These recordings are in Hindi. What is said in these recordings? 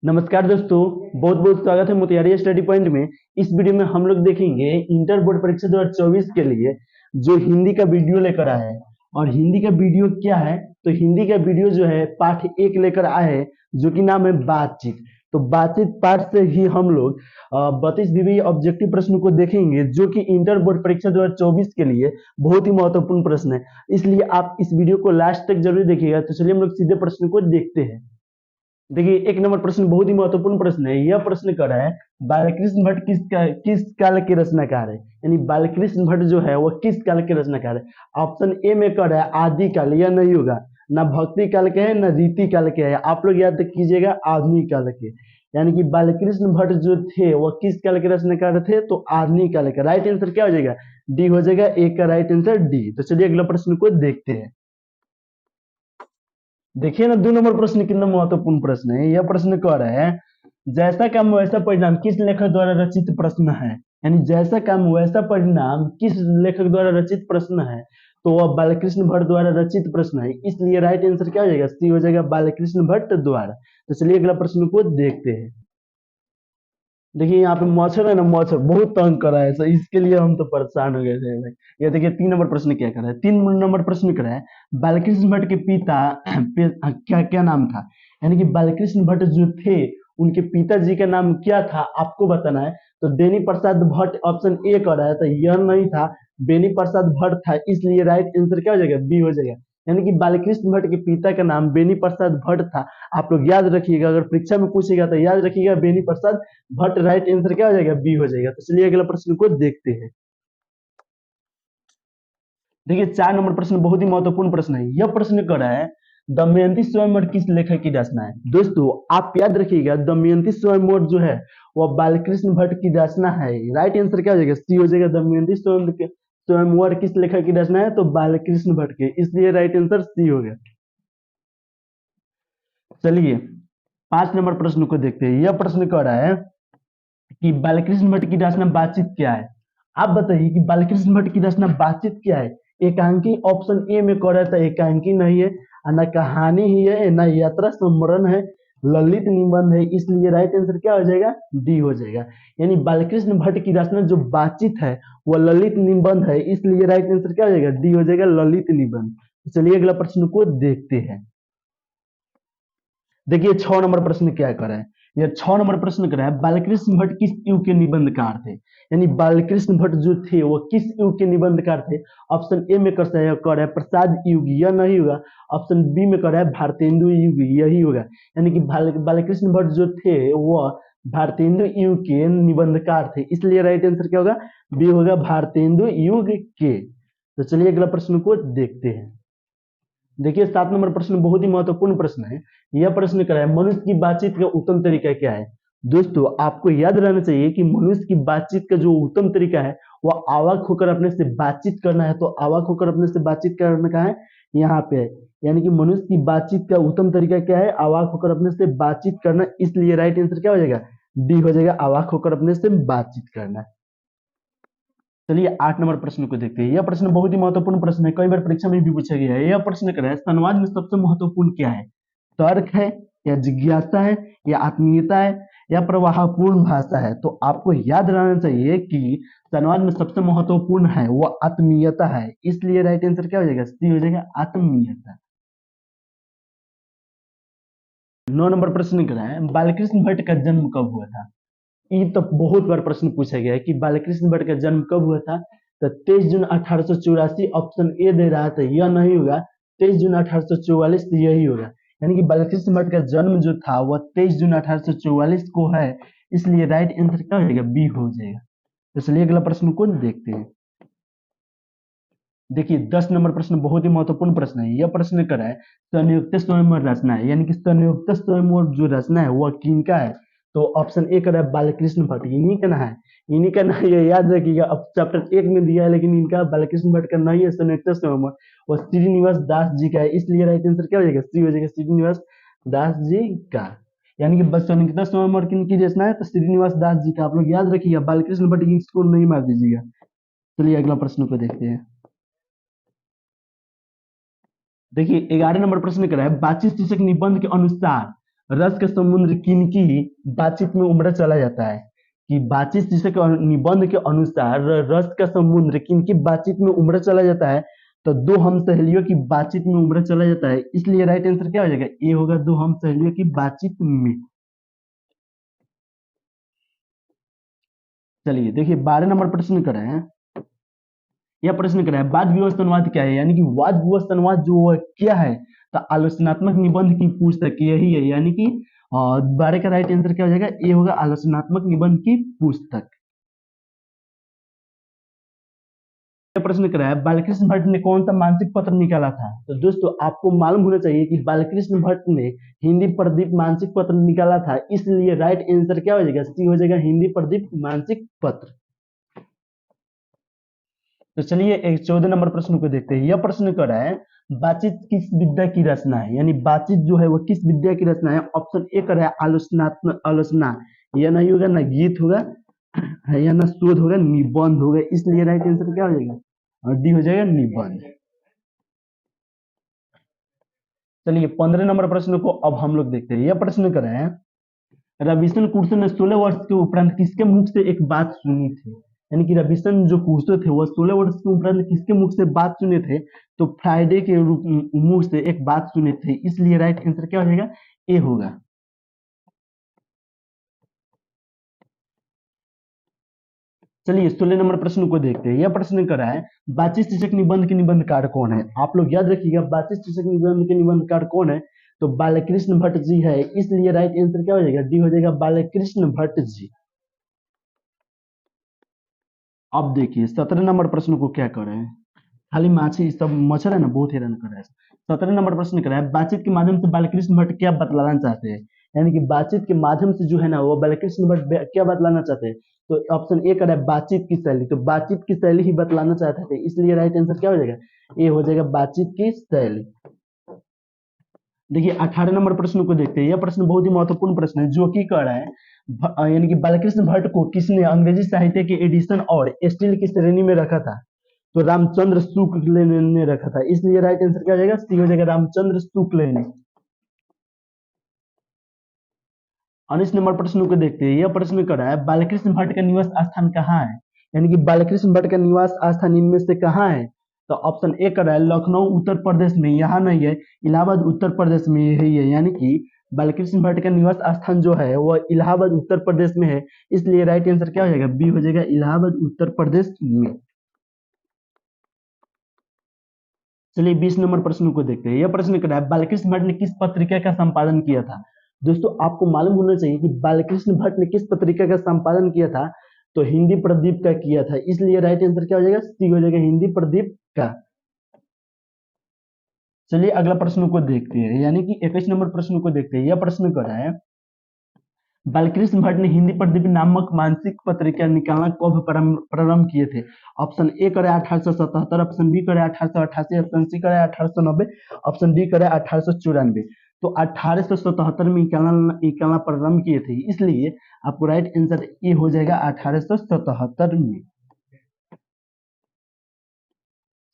नमस्कार दोस्तों, बहुत बहुत स्वागत है मोतिहारी स्टडी पॉइंट में। इस वीडियो में हम लोग देखेंगे इंटर बोर्ड परीक्षा 2024 के लिए जो हिंदी का वीडियो लेकर आए हैं। और हिंदी का वीडियो क्या है, तो हिंदी का वीडियो जो है पाठ 1 लेकर आए हैं, जो कि नाम है बातचीत। तो बातचीत पाठ से ही हम लोग 32 विषय ऑब्जेक्टिव प्रश्न को देखेंगे, जो कि इंटर बोर्ड परीक्षा 2024 के लिए बहुत ही महत्वपूर्ण प्रश्न है। इसलिए आप इस वीडियो को लास्ट तक जरूर देखिएगा। तो चलिए हम लोग सीधे प्रश्न को देखते हैं। देखिए, 1 नंबर प्रश्न बहुत ही महत्वपूर्ण प्रश्न है। यह प्रश्न कर रहा है बालकृष्ण भट्ट किस काल के रचनाकार है, यानी बालकृष्ण भट्ट जो है वह किस काल के रचनाकार है। ऑप्शन ए में कर रहा है आदि काल, यह नहीं होगा, ना भक्ति काल के है ना रीति काल के है। आप लोग याद कीजिएगा आधुनिक काल के, यानी कि बालकृष्ण भट्ट जो थे वह किस काल के रचनाकार थे, तो आधुनिक काल के। राइट आंसर क्या हो जाएगा, डी हो जाएगा। ए का राइट आंसर डी। तो चलिए अगला प्रश्न को देखते हैं। देखिए ना, 2 नंबर प्रश्न कितना महत्वपूर्ण प्रश्न है। यह प्रश्न कह रहा है जैसा काम वैसा परिणाम किस लेखक द्वारा रचित प्रश्न है, यानी जैसा काम वैसा परिणाम किस लेखक द्वारा रचित प्रश्न है, तो वह बालकृष्ण भट्ट द्वारा रचित प्रश्न है। इसलिए राइट आंसर क्या हो जाएगा, सी हो जाएगा, बालकृष्ण भट्ट द्वारा। तो चलिए अगला प्रश्न को देखते हैं। देखिए यहाँ पे मच्छर है ना, मच्छर बहुत तंग कर रहा है, तो इसके लिए हम तो परेशान हो गए थे भाई। ये देखिए 3 नंबर प्रश्न क्या कर रहा है। 3 नंबर प्रश्न कर रहा है बालकृष्ण भट्ट के पिता क्या क्या नाम था, यानी कि बालकृष्ण भट्ट जो थे उनके पिताजी का नाम क्या था आपको बताना है। तो बेनी प्रसाद भट्ट ऑप्शन ए कर रहा है, तो यह नहीं था, बेनी प्रसाद भट्ट था। इसलिए राइट आंसर क्या हो जाएगा, बी हो जाएगा। यानी कि बालकृष्ण भट्ट के पिता का नाम बेनी प्रसाद भट्ट था। आप लोग याद रखिएगा, अगर परीक्षा में पूछेगा तो याद रखिएगा बेनी प्रसाद भट्ट। राइट आंसर क्या हो जाएगा, बी हो जाएगा। तो चलिए अगला प्रश्न को देखते हैं। देखिए 4 नंबर प्रश्न बहुत ही महत्वपूर्ण प्रश्न है। यह प्रश्न कर रहा है दमयंती स्वयंवर किस लेखक की रचना है। दोस्तों आप याद रखिएगा, दमयंती स्वयंवर जो है वह बालकृष्ण भट्ट की रचना है। राइट आंसर क्या हो जाएगा, सी हो जाएगा। दमयंती स्वयंवर किस लेखक की रचना है, तो बालकृष्ण भट्ट के। इसलिए राइट आंसर सी हो गया। चलिए 5 नंबर प्रश्न को देखते हैं। यह प्रश्न कर रहा है कि बालकृष्ण भट्ट की रचना बातचीत क्या है। आप बताइए कि बालकृष्ण भट्ट की रचना बातचीत क्या है। एकांकी ऑप्शन ए में कर रहा था, एकांकी नहीं है, न कहानी ही है, न यात्रा स्मरण है, ललित निबंध है। इसलिए राइट आंसर क्या हो जाएगा, डी हो जाएगा। यानी बालकृष्ण भट्ट की रचना जो बातचीत है वह ललित निबंध है। इसलिए राइट आंसर क्या हो जाएगा, डी हो जाएगा, ललित निबंध। चलिए अगला प्रश्न को देखते हैं। देखिए 6 नंबर प्रश्न क्या कर रहा है। यह 6 नंबर प्रश्न कर रहा है बालकृष्ण भट्ट किस युग के निबंधकार थे, यानी बालकृष्ण भट्ट जो थे वो किस युग के निबंधकार थे। ऑप्शन ए में कर रहा है प्रसाद युग, यह नहीं होगा। ऑप्शन बी में कर रहा है भारतेंदु युग, यही होगा। यानी कि बालकृष्ण भट्ट जो थे वह भारतेंदु युग के निबंधकार थे। इसलिए राइट आंसर क्या होगा, बी होगा, भारतेंदु युग के। तो चलिए अगला प्रश्न को देखते हैं। देखिए 7 नंबर प्रश्न बहुत ही महत्वपूर्ण प्रश्न है। यह प्रश्न क्या है, मनुष्य की बातचीत का उत्तम तरीका क्या है। दोस्तों आपको याद रहना चाहिए कि मनुष्य की बातचीत का जो उत्तम तरीका है वह आवाक होकर अपने से बातचीत करना है। तो आवाक होकर अपने से बातचीत करना का है, यहाँ पे है। यानी कि मनुष्य की बातचीत का उत्तम तरीका क्या है, आवाक होकर अपने से बातचीत करना। इसलिए राइट आंसर क्या हो जाएगा, डी हो जाएगा, आवाक होकर अपने से बातचीत करना। चलिए 8 नंबर प्रश्न को देखते हैं। यह प्रश्न बहुत ही महत्वपूर्ण प्रश्न है, कई बार परीक्षा में भी पूछा गया है। यह प्रश्न कर रहा है संवाद में सबसे महत्वपूर्ण क्या है, तर्क है, या जिज्ञासा है, या आत्मीयता है, या प्रवाहपूर्ण भाषा है। तो आपको याद रहना चाहिए कि संवाद में सबसे महत्वपूर्ण है वो आत्मीयता है। इसलिए राइट आंसर क्या हो जाएगा, सी हो जाएगा, आत्मीयता। 9 नंबर प्रश्न कर रहा है बालकृष्ण भट्ट का जन्म कब हुआ था। ये तो बहुत बार प्रश्न पूछा गया है कि बालकृष्ण भट्ट का जन्म कब हुआ था। तो 23 जून 1884 ऑप्शन ए दे रहा था, यह नहीं होगा। 23 जून 1844 यही होगा। यानी कि बालकृष्ण भट्ट का जन्म जो था वह 23 जून 1844 को है। इसलिए राइट आंसर क्या हो जाएगा, बी हो जाएगा। तो चलिए अगला प्रश्न को देखते हैं। देखिए 10 नंबर प्रश्न बहुत ही महत्वपूर्ण प्रश्न है। यह प्रश्न कर रहा है संयुक्त स्वयंवर रचना है, यानी कि संयुक्त स्वयंवर जो रचना है वह किनका है। तो ऑप्शन ए कर रहा है बालकृष्ण भट्ट, इन्हीं का ना है, इन्हीं का ना है, ये याद रखिएगा। अब चैप्टर 1 में दिया है, लेकिन इनका बालकृष्ण भट्ट का नहीं है संयुक्त स्वयंवर, वो श्रीनिवास दास जी का है। इसलिए राइट आंसर क्या हो जाएगा, सी हो जाएगा, श्रीनिवास दास जी का। यानी कि बस संयुक्त स्वयंवर किनकी रचना है, तो श्रीनिवास दास जी का। आप लोग याद रखिएगा, बालकृष्ण भट्ट की स्कोर नहीं मार दीजिएगा। चलिए अगला प्रश्न को देखते हैं। देखिए 11 नंबर प्रश्न कर रहा है बातचीत शीर्षक निबंध के अनुसार रस का समुद्र किनकी बातचीत में उमड़ा चला जाता है, कि बातचीत जिसे निबंध के अनुसार रस का समुद्र किनकी बातचीत में उमड़ा चला जाता है, तो दो हम सहेलियों की बातचीत में उमड़ा चला जाता है, इसलिए राइट आंसर क्या हो जाएगा, ए होगा, दो हम सहेलियों की बातचीत में। चलिए देखिए 12 नंबर प्रश्न कर रहे हैं, यह प्रश्न कर रहा है वाद विवश अनुवाद क्या है, यानी कि वाद विवश अनुवाद जो है क्या है, तो आलोचनात्मक निबंध की पुस्तक यही है, यानी कि 12 का राइट आंसर क्या हो जाएगा, ए होगा, आलोचनात्मक निबंध की पुस्तक। यह प्रश्न कर रहा है बालकृष्ण भट्ट ने कौन सा मानसिक पत्र निकाला था, तो दोस्तों आपको मालूम होना चाहिए कि बालकृष्ण भट्ट ने हिंदी प्रदीप मानसिक पत्र निकाला था, इसलिए राइट आंसर क्या हो जाएगा, सी हो जाएगा, हिंदी प्रदीप मानसिक पत्र। तो चलिए एक 14 नंबर प्रश्न को देखते हैं, यह प्रश्न कर रहा है बातचीत किस विद्या की रचना है, यानी बातचीत जो है वो किस विद्या की रचना है। ऑप्शन ए कर रहा है आलोचनात्मक, आलोचना, यह नहीं होगा, ना गीत होगा या ना शोध होगा, निबंध होगा, इसलिए राइट आंसर क्या हो जाएगा, और डी हो जाएगा, निबंध। चलिए 15 नंबर प्रश्न को अब हम लोग देखते हैं, यह प्रश्न कर रहे हैं रविशन कुर्सो ने 16 वर्ष के उपरांत किसके मुख से एक बात सुनी थी, यानी कि रविशन जो कुर्सो थे वो 16 वर्ष के उपरांत किसके मुख से बात सुने थे, तो फ्राइडे के रूप मुख से एक बात सुने थे, इसलिए राइट आंसर क्या हो जाएगा, ए होगा। चलिए 16 नंबर प्रश्न को देखते हैं, यह प्रश्न कर रहा है बातचीत शीर्षक निबंध के निबंधकार कौन है। आप लोग याद रखिएगा बातचीत शीर्षक निबंध के निबंधकार कौन है, तो बालकृष्ण भट्ट जी है, इसलिए राइट आंसर क्या हो जाएगा, डी हो जाएगा, बालकृष्ण भट्ट जी। अब देखिए 17 नंबर प्रश्न को क्या कर रहे हैं, खाली माछी सब मच्छर है ना, बहुत हैरान कर रहा है। 17 नंबर प्रश्न कर रहा है बातचीत के माध्यम से बालकृष्ण भट्ट क्या बतलाना चाहते हैं, यानी कि बातचीत के माध्यम से जो है ना वो बालकृष्ण भट्ट क्या बतलाना चाहते हैं, तो ऑप्शन ए कर रहा है बातचीत की शैली, तो बातचीत की शैली ही बतलाना चाहते थे, इसलिए राइट आंसर क्या हो जाएगा, ए हो जाएगा, बातचीत की शैली। देखिए 18 नंबर प्रश्न को देखते हैं, यह प्रश्न बहुत ही महत्वपूर्ण प्रश्न है, जो कि कह रहा है यानी कि बालकृष्ण भट्ट को किसने अंग्रेजी साहित्य के एडिशन और स्टील की श्रेणी में रखा था, तो रामचंद्र शुक्ल ने रखा था, इसलिए राइट आंसर क्या हो जाएगा, सी हो जाएगा, रामचंद्र शुक्ल ने। 19 नंबर प्रश्न को देखते हैं, यह प्रश्न कर रहा है बालकृष्ण भट्ट का निवास स्थान कहाँ है, यानी कि बालकृष्ण भट्ट का निवास स्थान इनमें से कहाँ है, तो ऑप्शन ए कर रहा है लखनऊ उत्तर प्रदेश में, यहाँ नहीं है, इलाहाबाद उत्तर प्रदेश में यही है, यानी कि बालकृष्ण भट्ट का निवास स्थान जो है वह इलाहाबाद उत्तर प्रदेश में है, इसलिए राइट आंसर क्या हो जाएगा, बी हो जाएगा, इलाहाबाद उत्तर प्रदेश में। चलिए 20 नंबर प्रश्न को देखते हैं, यह प्रश्न कर रहा है बालकृष्ण भट्ट ने किस पत्रिका का संपादन किया था। दोस्तों आपको मालूम होना चाहिए कि बालकृष्ण भट्ट ने किस पत्रिका का संपादन किया था, तो हिंदी प्रदीप का किया था, इसलिए राइट आंसर क्या हो जाएगा, सी हो जाएगा, हिंदी प्रदीप का। चलिए अगला प्रश्न को देखते हैं, यानी कि 21 नंबर प्रश्न को देखते हैं, यह प्रश्न कर रहा है बालकृष्ण भट्ट ने हिंदी प्रदीप नामक मानसिक पत्रिका निकालना कब प्रारंभ किए थे। ऑप्शन ए करे 1877, ऑप्शन बी करे 1888, ऑप्शन सी करे 1890, ऑप्शन डी करे 1894, तो 1877 में निकालना निकालना प्रारंभ किए थे, इसलिए आपको राइट आंसर ए हो जाएगा, 1877 में।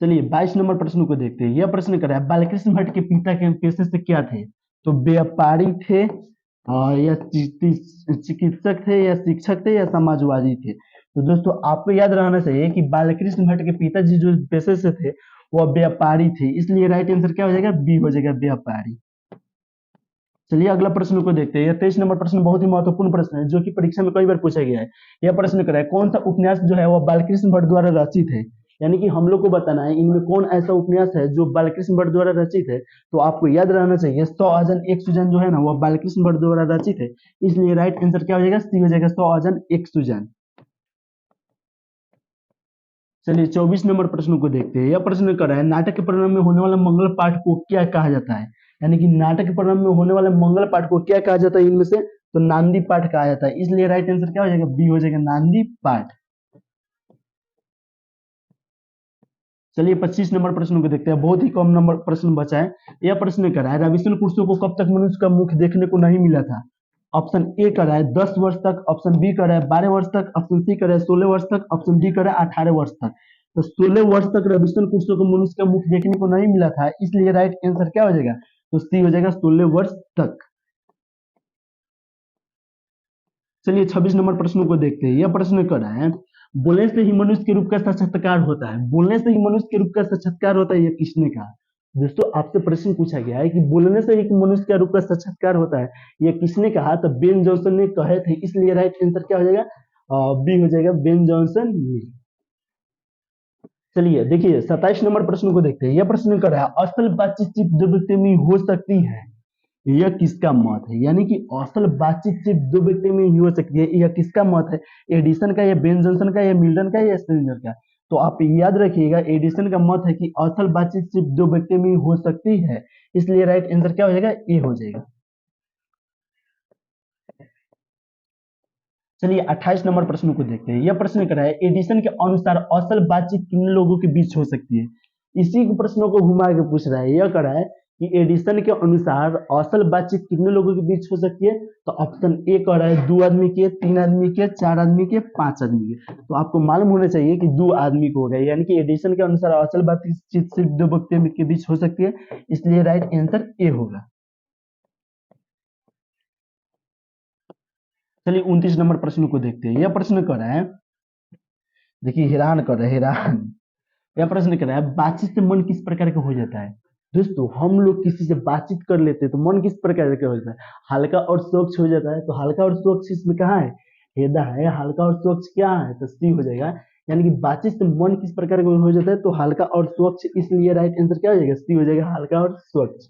चलिए 22 नंबर प्रश्न को देखते हैं, यह प्रश्न कर रहा है बालकृष्ण भट्ट के पिता के पेशे से क्या थे, तो व्यापारी थे, या चिकित्सक थे, या शिक्षक थे, या समाजवादी थे। तो दोस्तों आपको याद रहना चाहिए कि बालकृष्ण भट्ट के पिताजी जो पेशे से थे वह व्यापारी थे, इसलिए राइट आंसर क्या हो जाएगा, बी हो जाएगा, व्यापारी। चलिए अगला प्रश्न को देखते हैं, यह 23 नंबर प्रश्न बहुत ही महत्वपूर्ण प्रश्न है, जो कि परीक्षा में कई बार पूछा गया है। यह प्रश्न कर रहा है कौन सा उपन्यास जो है वह बालकृष्ण भट्ट द्वारा रचित है, यानी कि हम लोग को बताना है इनमें कौन ऐसा उपन्यास है जो बालकृष्ण भट्ट द्वारा रचित है, तो आपको याद रहना चाहिए 100 अजन एक सुजन जो है ना वह बालकृष्ण भट्ट द्वारा रचित है, इसलिए राइट आंसर क्या हो जाएगा, सी हो जाएगा, 100 अजन एक सुजन। चलिए 24 नंबर प्रश्न को देखते हैं, यह प्रश्न कर रहा है नाटक के परिणाम में होने वाला मंगल पाठ को क्या कहा जाता है, यानी कि नाटक के परिणाम में होने वाले मंगल पाठ को क्या कहा जाता है इनमें से, तो नांदी पाठ कहा जाता है, इसलिए राइट आंसर क्या हो जाएगा, बी हो जाएगा, नांदी पाठ। चलिए 25 नंबर प्रश्न को देखते हैं, बहुत ही कम नंबर प्रश्न बचा है। यह प्रश्न कर रहा है रविशन कुर्सो को कब तक मनुष्य का मुख देखने को नहीं मिला था। ऑप्शन ए कर रहा है 10 वर्ष तक, ऑप्शन बी कर रहा है 12 वर्ष तक, ऑप्शन सी कर रहा है 16 वर्ष तक, ऑप्शन डी कर रहा है 18 वर्ष तक। तो 16 वर्ष तक रविशन कुर्सो को मनुष्य का मुख देखने को नहीं मिला था, इसलिए राइट आंसर क्या हो जाएगा, तो सी हो जाएगा 16 वर्ष तक। चलिए 26 नंबर प्रश्न को देखते हैं। यह प्रश्न कर रहा है, बोलने से ही मनुष्य के रूप का साक्षात्कार होता है। बोलने से ही मनुष्य के रूप का साक्षात्कार होता है, यह किसने कहा? दोस्तों आपसे प्रश्न पूछा गया है कि बोलने से ही मनुष्य का रूप का साक्षात्कार होता है, यह किसने कहा? तो बेन जॉनसन ने कहे थे, इसलिए राइट आंसर क्या हो जाएगा? बी हो जाएगा, बेन जॉनसन ने। चलिए देखिए 27 नंबर प्रश्न को देखते हैं। यह प्रश्न कर रहा है, असल बातचीत सिर्फ दो व्यक्ति में हो सकती है, यह किसका मत है? यानी कि असल बातचीत सिर्फ दो व्यक्ति में ही हो सकती है, यह किसका मत है? एडिसन का, या बेन जॉनसन का, या मिल्टन का, या स्पेंसर का? तो आप याद रखिएगा, एडिसन का मत है कि असल बातचीत सिर्फ दो व्यक्ति में ही हो सकती है, इसलिए राइट आंसर क्या हो जाएगा? ए हो जाएगा। चलिए 28 नंबर प्रश्न को देखते हैं। यह प्रश्न कर रहा है, एडिसन के अनुसार असल बातचीत किन लोगों के बीच हो सकती है? इसी प्रश्नों को घुमा के पूछ रहा है। यह कर रहा है कि एडिसन के अनुसार असल बातचीत कितने लोगों के बीच हो सकती है? तो ऑप्शन ए कह रहा है 2 आदमी के, 3 आदमी के, 4 आदमी के, 5 आदमी के। तो आपको मालूम होना चाहिए कि 2 आदमी को हो गया, यानी कि एडिसन के अनुसार असल बातचीत सिर्फ 2 व्यक्ति के बीच हो सकती है, इसलिए राइट आंसर ए होगा। चलिए 29 नंबर प्रश्न को देखते हैं। यह प्रश्न कर रहा है, देखिए हैरान कर रहा है, हैरान। यह प्रश्न कर रहा है, बातचीत से मन किस प्रकार का हो जाता है? दोस्तों हम लोग किसी से बातचीत कर लेते हैं तो मन किस प्रकार का हो जाता है? हल्का और स्वच्छ हो जाता है। तो हल्का और स्वच्छ इसमें कहाँ है? हेदा है। हल्का और स्वच्छ क्या है? तो सी हो जाएगा। यानी कि बातचीत से मन किस प्रकार का हो जाता है? तो हल्का और स्वच्छ, इसलिए राइट आंसर क्या हो जाएगा? सी हो जाएगा, हल्का और स्वच्छ।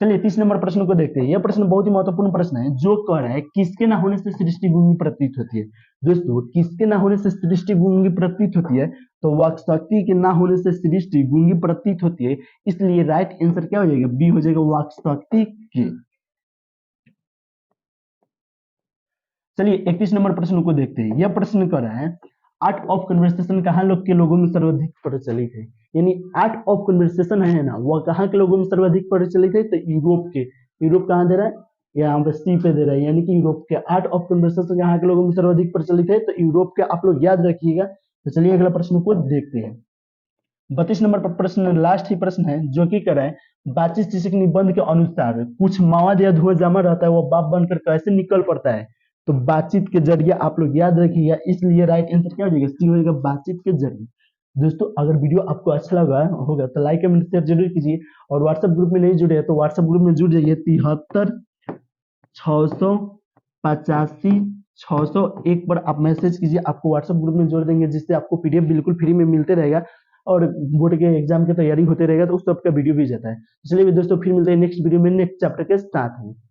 चलिए 30 नंबर प्रश्न को देखते हैं। यह प्रश्न बहुत ही महत्वपूर्ण प्रश्न है, जो कह रहा है, किसके ना होने से सृष्टि गूंगी प्रतीत होती है? दोस्तों किसके ना होने से सृष्टि गूंगी प्रतीत होती है? तो वाक शक्ति के ना होने से सृष्टि गूंगी प्रतीत होती है, इसलिए राइट आंसर क्या हो जाएगा? बी हो जाएगा, वाक शक्ति के। चलिए 31 नंबर प्रश्न को देखते हैं। यह प्रश्न कर रहा है, आर्ट ऑफ कन्वर्सेशन कहाँ लोग के लोगों में सर्वाधिक प्रचलित है? यानी आर्ट ऑफ कन्वर्सेशन है ना, वह कहाँ के लोगों में सर्वाधिक प्रचलित है? तो यूरोप के। यूरोप कहाँ दे रहा है? यहाँ पे सी पे दे रहा है, यानी कि यूरोप के। आर्ट ऑफ कन्वर्सेशन कहाँ के लोगों में सर्वाधिक प्रचलित है? तो यूरोप के। आप लोग याद रखिएगा। तो चलिए अगला प्रश्न को देखते हैं। 32 नंबर पर प्रश्न लास्ट ही प्रश्न है, जो कि कह रहा है, बातचीत शीर्षक निबंध के अनुसार कुछ मवाद या धुआं जमा रहता है, वह भाप बनकर कैसे निकल पड़ता है? तो बातचीत के जरिए। आप लोग याद रखिएगा, इसलिए राइट आंसर क्या हो जाएगा? सी हो जाएगा, बातचीत के जरिए। दोस्तों अगर वीडियो आपको अच्छा लगा होगा तो लाइक कमेंट शेयर जरूर कीजिए, और व्हाट्सएप ग्रुप में नहीं जुड़े हैं तो व्हाट्सएप ग्रुप में जुड़ जाइए। 73 685 601 पर आप मैसेज कीजिए, आपको व्हाट्सएप ग्रुप में जोड़ देंगे, जिससे आपको पीडीएफ बिल्कुल फ्री में मिलते रहेगा, और बोर्ड के एग्जाम की तैयारी होते रहेगा, तो उस सब का वीडियो भी जाता है। चलिए दोस्तों फिर मिलते हैं नेक्स्ट वीडियो में, नेक्स्ट चैप्टर के साथ में।